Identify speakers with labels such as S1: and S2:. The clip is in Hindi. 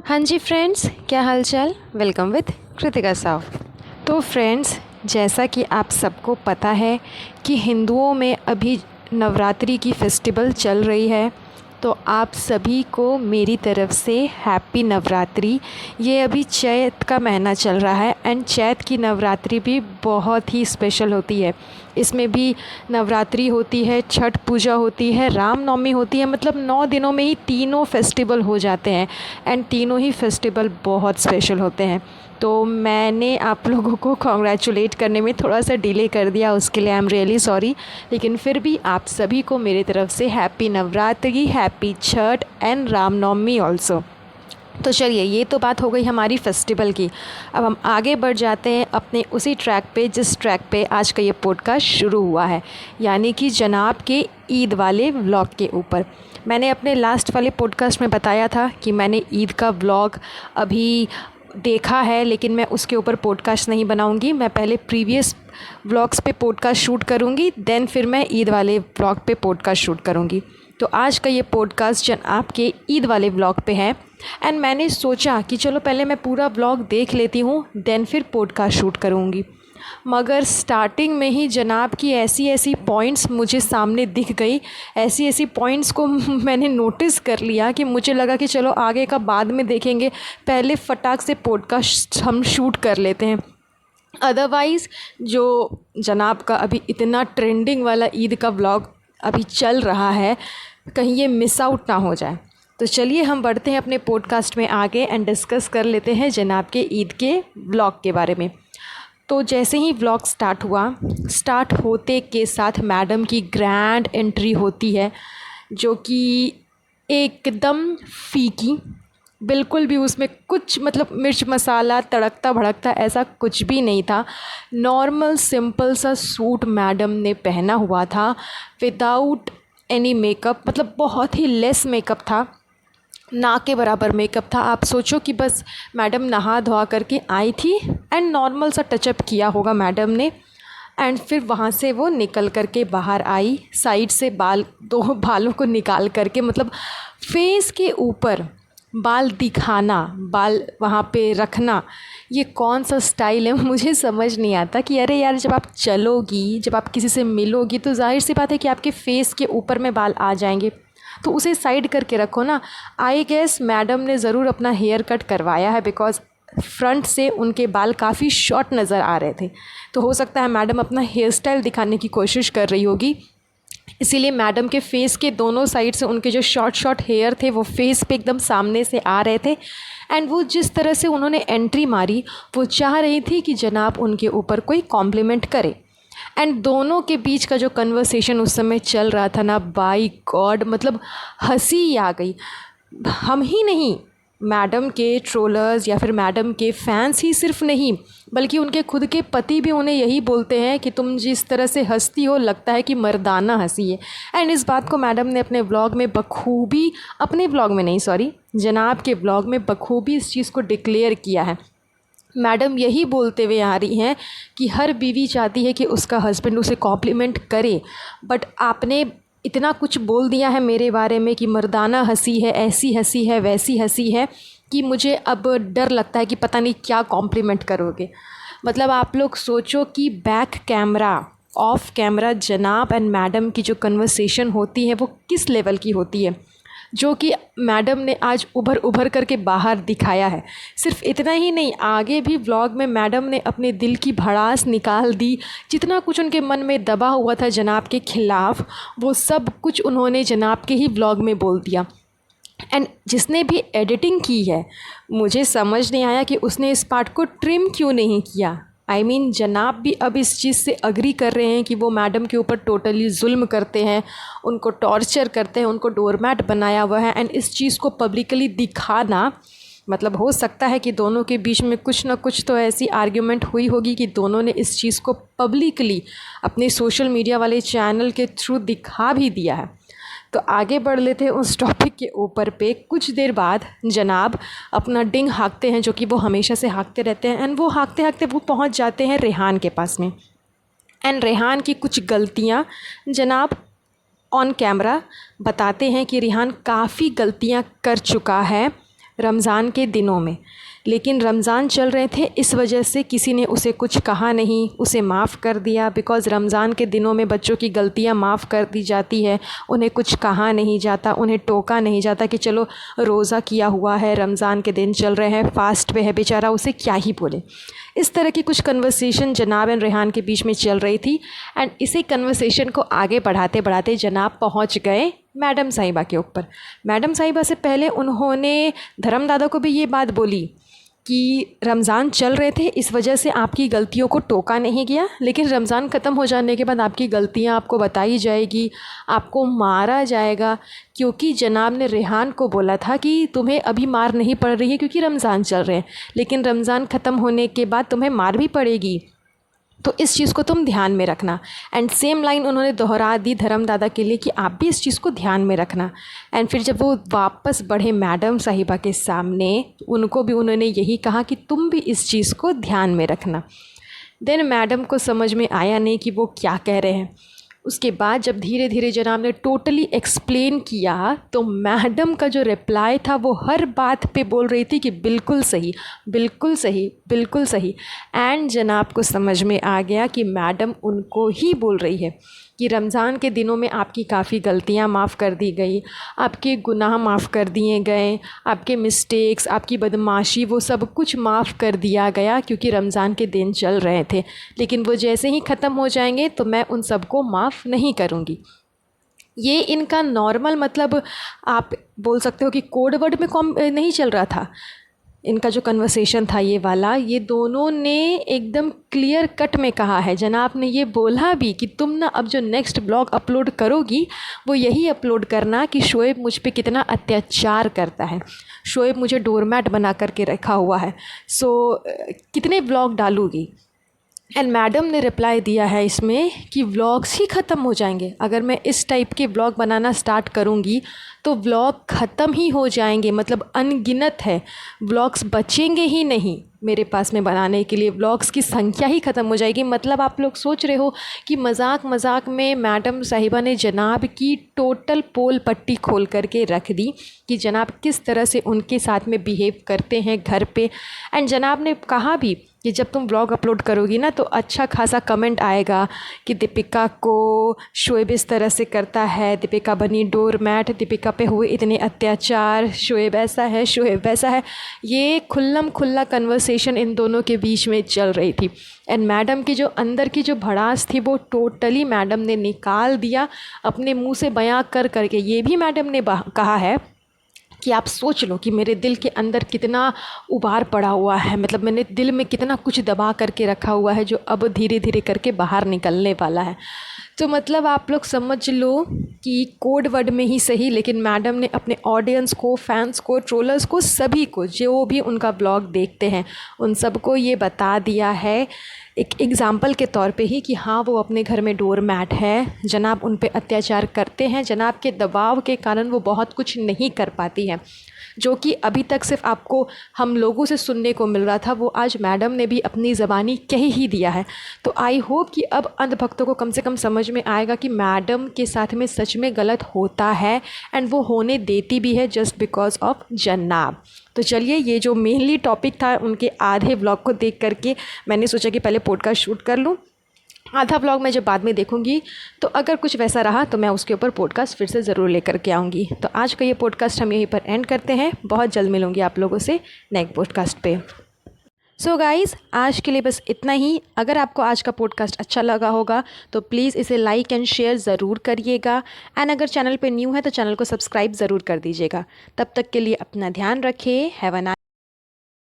S1: हाँ जी फ्रेंड्स, क्या हाल चाल। Welcome with Kritika Sao. तो फ्रेंड्स, जैसा कि आप सबको पता है कि हिंदुओं में अभी नवरात्रि की फेस्टिवल चल रही है, तो आप सभी को मेरी तरफ़ से हैप्पी नवरात्रि। ये अभी चैत का महीना चल रहा है एंड चैत की नवरात्रि भी बहुत ही स्पेशल होती है। इसमें भी नवरात्रि होती है, छठ पूजा होती है, रामनवमी होती है। मतलब 9 दिनों में ही तीनों फेस्टिवल हो जाते हैं एंड तीनों ही फेस्टिवल बहुत स्पेशल होते हैं। तो मैंने आप लोगों को कॉन्ग्रेचुलेट करने में थोड़ा सा डिले कर दिया, उसके लिए आई एम रियली सॉरी। लेकिन फिर भी आप सभी को मेरी तरफ़ से happy Navratri, happy Chhath and Ramnavami also. तो चलिए, ये तो बात हो गई हमारी फेस्टिवल की। अब हम आगे बढ़ जाते हैं अपने उसी ट्रैक पे जिस ट्रैक पे आज का ये पॉडकास्ट शुरू हुआ है, यानी कि जनाब के ईद वाले व्लॉग के ऊपर। मैंने अपने लास्ट वाले पॉडकास्ट में बताया था कि मैंने ईद का व्लॉग अभी देखा है, लेकिन मैं उसके ऊपर पॉडकास्ट नहीं बनाऊंगी। मैं पहले प्रीवियस व्लॉग्स पे पॉडकास्ट शूट करूंगी, देन फिर मैं ईद वाले व्लॉग पे पॉडकास्ट शूट करूंगी। तो आज का ये पॉडकास्ट आपके ईद वाले व्लॉग पे है एंड मैंने सोचा कि चलो पहले मैं पूरा व्लॉग देख लेती हूँ, देन फिर पॉडकास्ट शूट करूँगी। मगर स्टार्टिंग में ही जनाब की ऐसी ऐसी पॉइंट्स मुझे सामने दिख गई, ऐसी ऐसी पॉइंट्स को मैंने नोटिस कर लिया कि मुझे लगा कि चलो आगे का बाद में देखेंगे, पहले फटाक से पॉडकास्ट हम शूट कर लेते हैं। अदरवाइज़ जो जनाब का अभी इतना ट्रेंडिंग वाला ईद का व्लॉग अभी चल रहा है, कहीं ये मिस आउट ना हो जाए। तो चलिए हम बढ़ते हैं अपने पॉडकास्ट में आगे एंड डिस्कस कर लेते हैं जनाब के ईद के व्लॉग के बारे में। तो जैसे ही व्लॉग स्टार्ट हुआ, स्टार्ट होते के साथ मैडम की ग्रैंड एंट्री होती है, जो कि एकदम फीकी, बिल्कुल भी उसमें कुछ मतलब मिर्च मसाला तड़कता भड़कता ऐसा कुछ भी नहीं था। नॉर्मल सिंपल सा सूट मैडम ने पहना हुआ था, विदाउट एनी मेकअप, मतलब बहुत ही लेस मेकअप था, ना के बराबर मेकअप था। आप सोचो कि बस मैडम नहा धोआ करके आई थी एंड नॉर्मल सा टचअप किया होगा मैडम ने, एंड फिर वहाँ से वो निकल करके बाहर आई। साइड से दो बालों को निकाल करके, मतलब फेस के ऊपर बाल दिखाना, बाल वहाँ पे रखना, ये कौन सा स्टाइल है मुझे समझ नहीं आता। कि अरे यार, जब आप चलोगी, जब आप किसी से मिलोगी, तो जाहिर सी बात है कि आपके फेस के ऊपर में बाल आ जाएंगे, तो उसे साइड करके रखो ना। आई गेस मैडम ने ज़रूर अपना हेयर कट करवाया है, बिकॉज़ फ्रंट से उनके बाल काफ़ी शॉर्ट नज़र आ रहे थे। तो हो सकता है मैडम अपना हेयर स्टाइल दिखाने की कोशिश कर रही होगी, इसीलिए मैडम के फेस के दोनों साइड से उनके जो शॉर्ट शॉर्ट हेयर थे वो फेस पे एकदम सामने से आ रहे थे। एंड वो जिस तरह से उन्होंने एंट्री मारी, वो चाह रही थी कि जनाब उनके ऊपर कोई कॉम्प्लीमेंट करे। एंड दोनों के बीच का जो कन्वर्सेशन उस समय चल रहा था ना, बाय गॉड, मतलब हंसी आ गई। हम ही नहीं, मैडम के ट्रोलर्स या फिर मैडम के फैंस ही सिर्फ नहीं, बल्कि उनके खुद के पति भी उन्हें यही बोलते हैं कि तुम जिस तरह से हंसती हो, लगता है कि मर्दाना हंसी है। एंड इस बात को मैडम ने अपने व्लॉग में बखूबी, अपने व्लॉग में नहीं सॉरी, जनाब के व्लॉग में बखूबी इस चीज़ को डिक्लेयर किया है। मैडम यही बोलते हुए आ रही हैं कि हर बीवी चाहती है कि उसका हस्बैंड उसे कॉम्प्लीमेंट करे, बट आपने इतना कुछ बोल दिया है मेरे बारे में कि मर्दाना हंसी है, ऐसी हंसी है, वैसी हंसी है, कि मुझे अब डर लगता है कि पता नहीं क्या कॉम्प्लीमेंट करोगे। मतलब आप लोग सोचो कि बैक कैमरा, ऑफ कैमरा जनाब एंड मैडम की जो कन्वर्सेशन होती है वो किस लेवल की होती है, जो कि मैडम ने आज उभर उभर करके बाहर दिखाया है। सिर्फ इतना ही नहीं, आगे भी व्लॉग में मैडम ने अपने दिल की भड़ास निकाल दी। जितना कुछ उनके मन में दबा हुआ था जनाब के ख़िलाफ़, वो सब कुछ उन्होंने जनाब के ही व्लॉग में बोल दिया। एंड जिसने भी एडिटिंग की है, मुझे समझ नहीं आया कि उसने इस पार्ट को ट्रिम क्यों नहीं किया। आई मीन जनाब भी अब इस चीज़ से अग्री कर रहे हैं कि वो मैडम के ऊपर टोटली जुल्म करते हैं, उनको टॉर्चर करते हैं, उनको डोरमैट बनाया हुआ है। एंड इस चीज़ को पब्लिकली दिखाना, मतलब हो सकता है कि दोनों के बीच में कुछ ना कुछ तो ऐसी आर्ग्यूमेंट हुई होगी कि दोनों ने इस चीज़ को पब्लिकली अपने सोशल मीडिया वाले चैनल के थ्रू दिखा भी दिया है। तो आगे बढ़ लेते हैं उस टॉपिक के ऊपर पे। कुछ देर बाद जनाब अपना डिंग हाँकते हैं, जो कि वो हमेशा से हाँकते रहते हैं, एंड वो हाँकते हाँकते वो पहुंच जाते हैं रेहान के पास में। एंड रेहान की कुछ गलतियां जनाब ऑन कैमरा बताते हैं कि रेहान काफ़ी गलतियां कर चुका है रमज़ान के दिनों में, लेकिन रमज़ान चल रहे थे इस वजह से किसी ने उसे कुछ कहा नहीं, उसे माफ़ कर दिया। बिकॉज़ रमज़ान के दिनों में बच्चों की गलतियां माफ़ कर दी जाती है, उन्हें कुछ कहा नहीं जाता, उन्हें टोका नहीं जाता कि चलो रोज़ा किया हुआ है, रमज़ान के दिन चल रहे हैं, फ़ास्ट पे है बेचारा, उसे क्या ही बोले। इस तरह की कुछ कन्वर्सेशन जनाब एंड रेहान के बीच में चल रही थी। एंड इसी कन्वर्सेशन को आगे बढ़ाते बढ़ाते जनाब पहुंच गए मैडम साहिबा के ऊपर। मैडम साहिबा से पहले उन्होंने धर्मदादा को भी ये बात बोली कि रमज़ान चल रहे थे इस वजह से आपकी गलतियों को टोका नहीं गया, लेकिन रमज़ान ख़त्म हो जाने के बाद आपकी गलतियां आपको बताई जाएगी, आपको मारा जाएगा। क्योंकि जनाब ने रेहान को बोला था कि तुम्हें अभी मार नहीं पड़ रही है क्योंकि रमज़ान चल रहे हैं, लेकिन रमज़ान ख़त्म होने के बाद तुम्हें मार भी पड़ेगी, तो इस चीज़ को तुम ध्यान में रखना। एंड सेम लाइन उन्होंने दोहरा दी धर्मदादा के लिए कि आप भी इस चीज़ को ध्यान में रखना। एंड फिर जब वो वापस बढ़े मैडम साहिबा के सामने, उनको भी उन्होंने यही कहा कि तुम भी इस चीज़ को ध्यान में रखना। देन मैडम को समझ में आया नहीं कि वो क्या कह रहे हैं। उसके बाद जब धीरे धीरे जनाब ने टोटली एक्सप्लेन किया तो मैडम का जो रिप्लाई था वो हर बात पे बोल रही थी कि बिल्कुल सही, बिल्कुल सही, बिल्कुल सही। एंड जनाब को समझ में आ गया कि मैडम उनको ही बोल रही है कि रमज़ान के दिनों में आपकी काफ़ी गलतियां माफ़ कर दी गई, आपके गुनाह माफ़ कर दिए गए, आपके मिस्टेक्स, आपकी बदमाशी, वो सब कुछ माफ़ कर दिया गया क्योंकि रमज़ान के दिन चल रहे थे। लेकिन वो जैसे ही ख़त्म हो जाएंगे तो मैं उन सबको माफ़ नहीं करूँगी। ये इनका नॉर्मल मतलब आप बोल सकते हो कि कोड वर्ड में नहीं चल रहा था। इनका जो कन्वर्सेशन था ये वाला, ये दोनों ने एकदम क्लियर कट में कहा है। जनाब ने ये बोला भी कि तुम ना अब जो नेक्स्ट ब्लॉग अपलोड करोगी वो यही अपलोड करना कि शोएब मुझ पे कितना अत्याचार करता है, शोएब मुझे डोरमैट बना करके रखा हुआ है, सो कितने ब्लॉग डालूगी। एंड मैडम ने रिप्लाई दिया है इसमें कि व्लॉग्स ही ख़त्म हो जाएंगे, अगर मैं इस टाइप के व्लॉग बनाना स्टार्ट करूँगी तो व्लॉग ख़त्म ही हो जाएंगे, मतलब अनगिनत है, व्लॉग्स बचेंगे ही नहीं मेरे पास में बनाने के लिए, व्लॉग्स की संख्या ही ख़त्म हो जाएगी। मतलब आप लोग सोच रहे हो कि मजाक मजाक में मैडम साहिबा ने जनाब की टोटल पोल पट्टी खोल करके रख दी कि जनाब किस तरह से उनके साथ में बिहेव करते हैं घर पे। एंड जनाब ने कहा भी कि जब तुम व्लॉग अपलोड करोगी ना तो अच्छा खासा कमेंट आएगा कि दीपिका को शोएब इस तरह से करता है, दीपिका बनी डोरमैट, दीपिका पे हुए इतने अत्याचार, शोएब ऐसा है, शोएब वैसा है। ये खुल्लम खुल्ला कन्वर्सेशन इन दोनों के बीच में चल रही थी। एंड मैडम की जो अंदर की जो भड़ास थी वो टोटली मैडम ने निकाल दिया अपने मुंह से बयां कर करके। ये भी मैडम ने कहा है कि आप सोच लो कि मेरे दिल के अंदर कितना उबार पड़ा हुआ है, मतलब मैंने दिल में कितना कुछ दबा करके रखा हुआ है जो अब धीरे धीरे करके बाहर निकलने वाला है। तो मतलब आप लोग समझ लो कि कोड वर्ड में ही सही, लेकिन मैडम ने अपने ऑडियंस को, फैंस को, ट्रोलर्स को, सभी को जो भी उनका ब्लॉग देखते हैं उन सबको ये बता दिया है एक एग्ज़ाम्पल के तौर पे ही कि हाँ वो अपने घर में डोरमैट है, जनाब उन पे अत्याचार करते हैं, जनाब के दबाव के कारण वो बहुत कुछ नहीं कर पाती है, जो कि अभी तक सिर्फ आपको हम लोगों से सुनने को मिल रहा था, वो आज मैडम ने भी अपनी ज़बानी कह ही दिया है। तो आई होप कि अब अंधभक्तों को कम से कम समझ में आएगा कि मैडम के साथ में सच में गलत होता है एंड वो होने देती भी है जस्ट बिकॉज ऑफ जनाब। तो चलिए, ये जो मेनली टॉपिक था उनके आधे ब्लॉग को देख करके मैंने सोचा कि पहले पॉडकास्ट शूट कर लूँ, आधा ब्लॉग मैं जब बाद में देखूंगी तो अगर कुछ वैसा रहा तो मैं उसके ऊपर पॉडकास्ट फिर से ज़रूर लेकर के आऊँगी। तो आज का ये पॉडकास्ट हम यहीं पर एंड करते हैं, बहुत जल्द मिलूँगी आप लोगों से नेक्स्ट पॉडकास्ट पे। सो गाइज़, आज के लिए बस इतना ही। अगर आपको आज का पॉडकास्ट अच्छा लगा होगा तो प्लीज़ इसे लाइक एंड शेयर ज़रूर करिएगा। एंड अगर चैनल पे न्यू है तो चैनल को सब्सक्राइब ज़रूर कर दीजिएगा। तब तक के लिए अपना ध्यान रखें। Have a nice